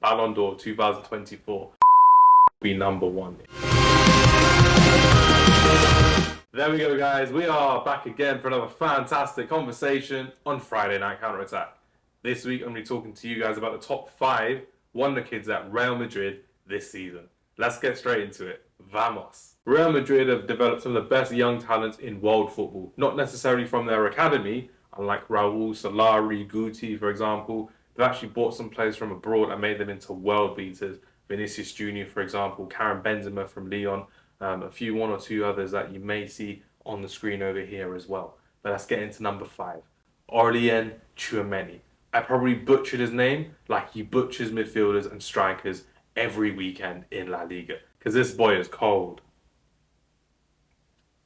Ballon d'Or 2024 be #1. There we go, guys. We are back again for another fantastic conversation on Friday Night Counterattack. This week, I'm going to be talking to you guys about the top 5 Wonder Kids at Real Madrid this season. Let's get straight into it. Vamos. Real Madrid have developed some of the best young talents in world football, not necessarily from their academy, unlike Raul, Solari, Guti, for example. They've actually bought some players from abroad and made them into world beaters. Vinicius Jr, for example, Karim Benzema from Lyon, one or two others that you may see on the screen over here as well. But let's get into number 5. Aurelien Tchouameni. I probably butchered his name like he butchers midfielders and strikers every weekend in La Liga. Because this boy is cold.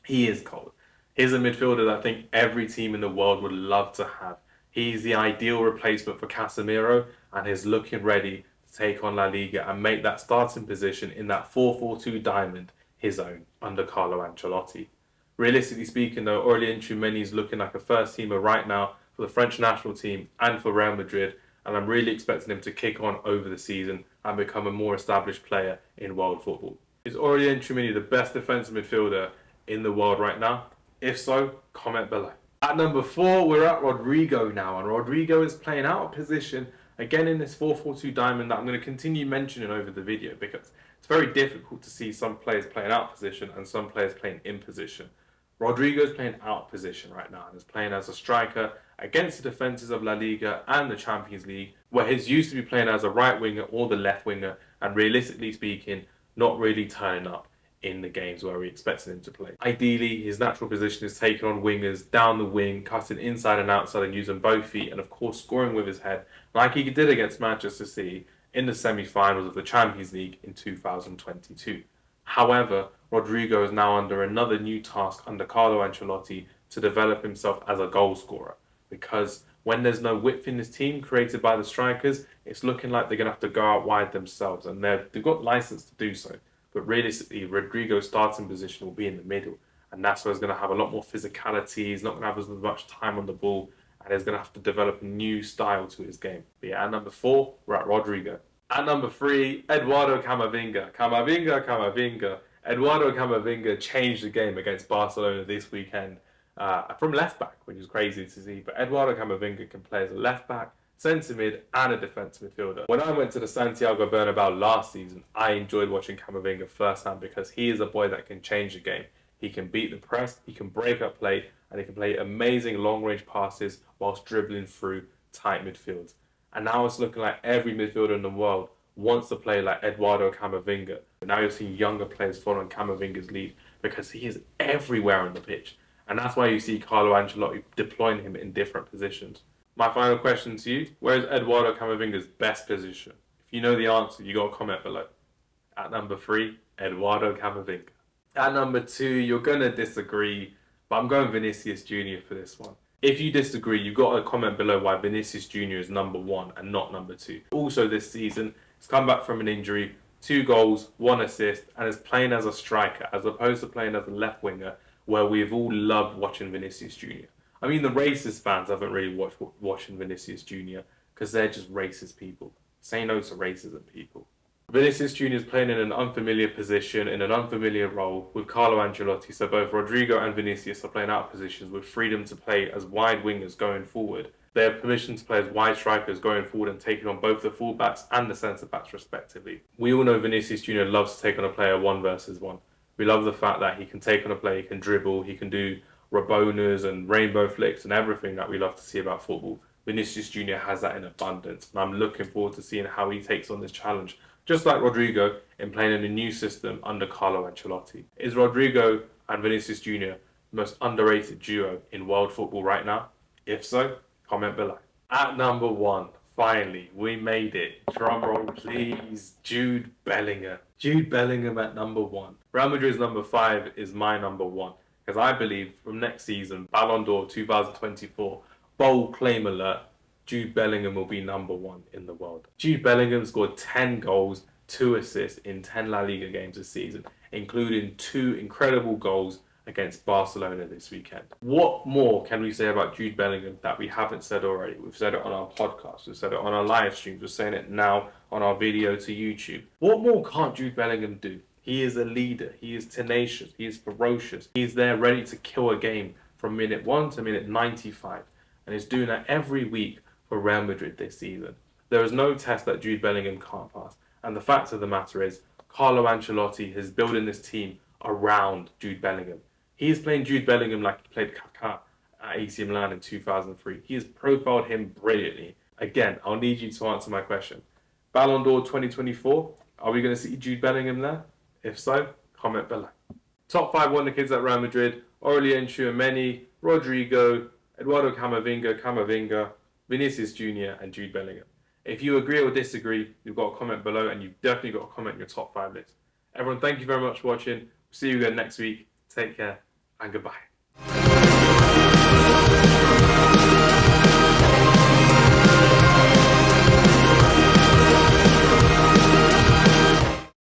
He is cold. He's a midfielder that I think every team in the world would love to have. He's the ideal replacement for Casemiro and he's looking ready to take on La Liga and make that starting position in that 4-4-2 diamond his own under Carlo Ancelotti. Realistically speaking though, Aurelien Tchouameni is looking like a first teamer right now for the French national team and for Real Madrid, and I'm really expecting him to kick on over the season and become a more established player in world football. Is Aurelien Tchouameni the best defensive midfielder in the world right now? If so, comment below. At number 4, we're at Rodrigo now, and Rodrigo is playing out of position again in this 4-4-2 diamond that I'm going to continue mentioning over the video because it's very difficult to see some players playing out of position and some players playing in position. Rodrigo is playing out of position right now and is playing as a striker against the defences of La Liga and the Champions League, where he's used to be playing as a right winger or the left winger, and realistically speaking, not really turning up in the games where we expected him to play. Ideally, his natural position is taking on wingers down the wing, cutting inside and outside and using both feet, and of course scoring with his head, like he did against Manchester City in the semi-finals of the Champions League in 2022. However, Rodrigo is now under another new task under Carlo Ancelotti to develop himself as a goal scorer, because when there's no width in this team created by the strikers, it's looking like they're going to have to go out wide themselves, and they've got license to do so. But realistically, Rodrigo's starting position will be in the middle, and that's where he's going to have a lot more physicality. He's not going to have as much time on the ball, and he's going to have to develop a new style to his game. But yeah, at number 4, we're at Rodrigo. At number 3, Eduardo Camavinga. Camavinga. Eduardo Camavinga changed the game against Barcelona this weekend from left back, which is crazy to see. But Eduardo Camavinga can play as a left back, centre mid and a defensive midfielder. When I went to the Santiago Bernabeu last season, I enjoyed watching Camavinga firsthand because he is a boy that can change the game. He can beat the press, he can break up play, and he can play amazing long-range passes whilst dribbling through tight midfields. And now it's looking like every midfielder in the world wants to play like Eduardo Camavinga. But now you're seeing younger players following Camavinga's lead because he is everywhere on the pitch. And that's why you see Carlo Ancelotti deploying him in different positions. My final question to you, where is Eduardo Camavinga's best position? If you know the answer, you got to comment below. At number 3, Eduardo Camavinga. At number 2, you're going to disagree, but I'm going Vinicius Jr for this one. If you disagree, you've got to comment below why Vinicius Jr is number 1 and not number 2. Also this season, he's come back from an injury, 2 goals, 1 assist, and is playing as a striker as opposed to playing as a left winger, where we've all loved watching Vinicius Jr. I mean, the racist fans haven't really watching Vinicius Jr. because they're just racist people. Say no to racism, people. Vinicius Jr. is playing in an unfamiliar position, in an unfamiliar role with Carlo Ancelotti, so both Rodrigo and Vinicius are playing out of positions with freedom to play as wide wingers going forward. They have permission to play as wide strikers going forward and taking on both the fullbacks and the centre-backs respectively. We all know Vinicius Jr. loves to take on a player 1 versus 1. We love the fact that he can take on a player, he can dribble, he can do Rabonas and rainbow flicks and everything that we love to see about football. Vinicius Jr. has that in abundance, and I'm looking forward to seeing how he takes on this challenge, just like Rodrigo in playing in a new system under Carlo Ancelotti. Is Rodrigo and Vinicius Jr. the most underrated duo in world football right now? If so, comment below. At number 1, finally, we made it. Drum roll please, Jude Bellingham. Jude Bellingham at number 1. Real Madrid's number 5 is my number 1. Because I believe from next season, Ballon d'Or 2024, bold claim alert, Jude Bellingham will be number 1 in the world. Jude Bellingham scored 10 goals, 2 assists in 10 La Liga games this season, including 2 incredible goals against Barcelona this weekend. What more can we say about Jude Bellingham that we haven't said already? We've said it on our podcast, we've said it on our live streams, we're saying it now on our video to YouTube. What more can't Jude Bellingham do? He is a leader, he is tenacious, he is ferocious, he's there ready to kill a game from minute 1 to minute 95, and he's doing that every week for Real Madrid this season. There is no test that Jude Bellingham can't pass, and the fact of the matter is, Carlo Ancelotti is building this team around Jude Bellingham. He is playing Jude Bellingham like he played Kaká at AC Milan in 2003. He has profiled him brilliantly. Again, I'll need you to answer my question. Ballon d'Or 2024, are we going to see Jude Bellingham there? If so, comment below. Top 5 wonder kids at Real Madrid: Aurelien Tchouameni, Rodrigo, Eduardo Camavinga, Vinicius Jr, and Jude Bellingham. If you agree or disagree, you've got a comment below, and you've definitely got a comment in your top 5 list. Everyone, thank you very much for watching. See you again next week. Take care and goodbye.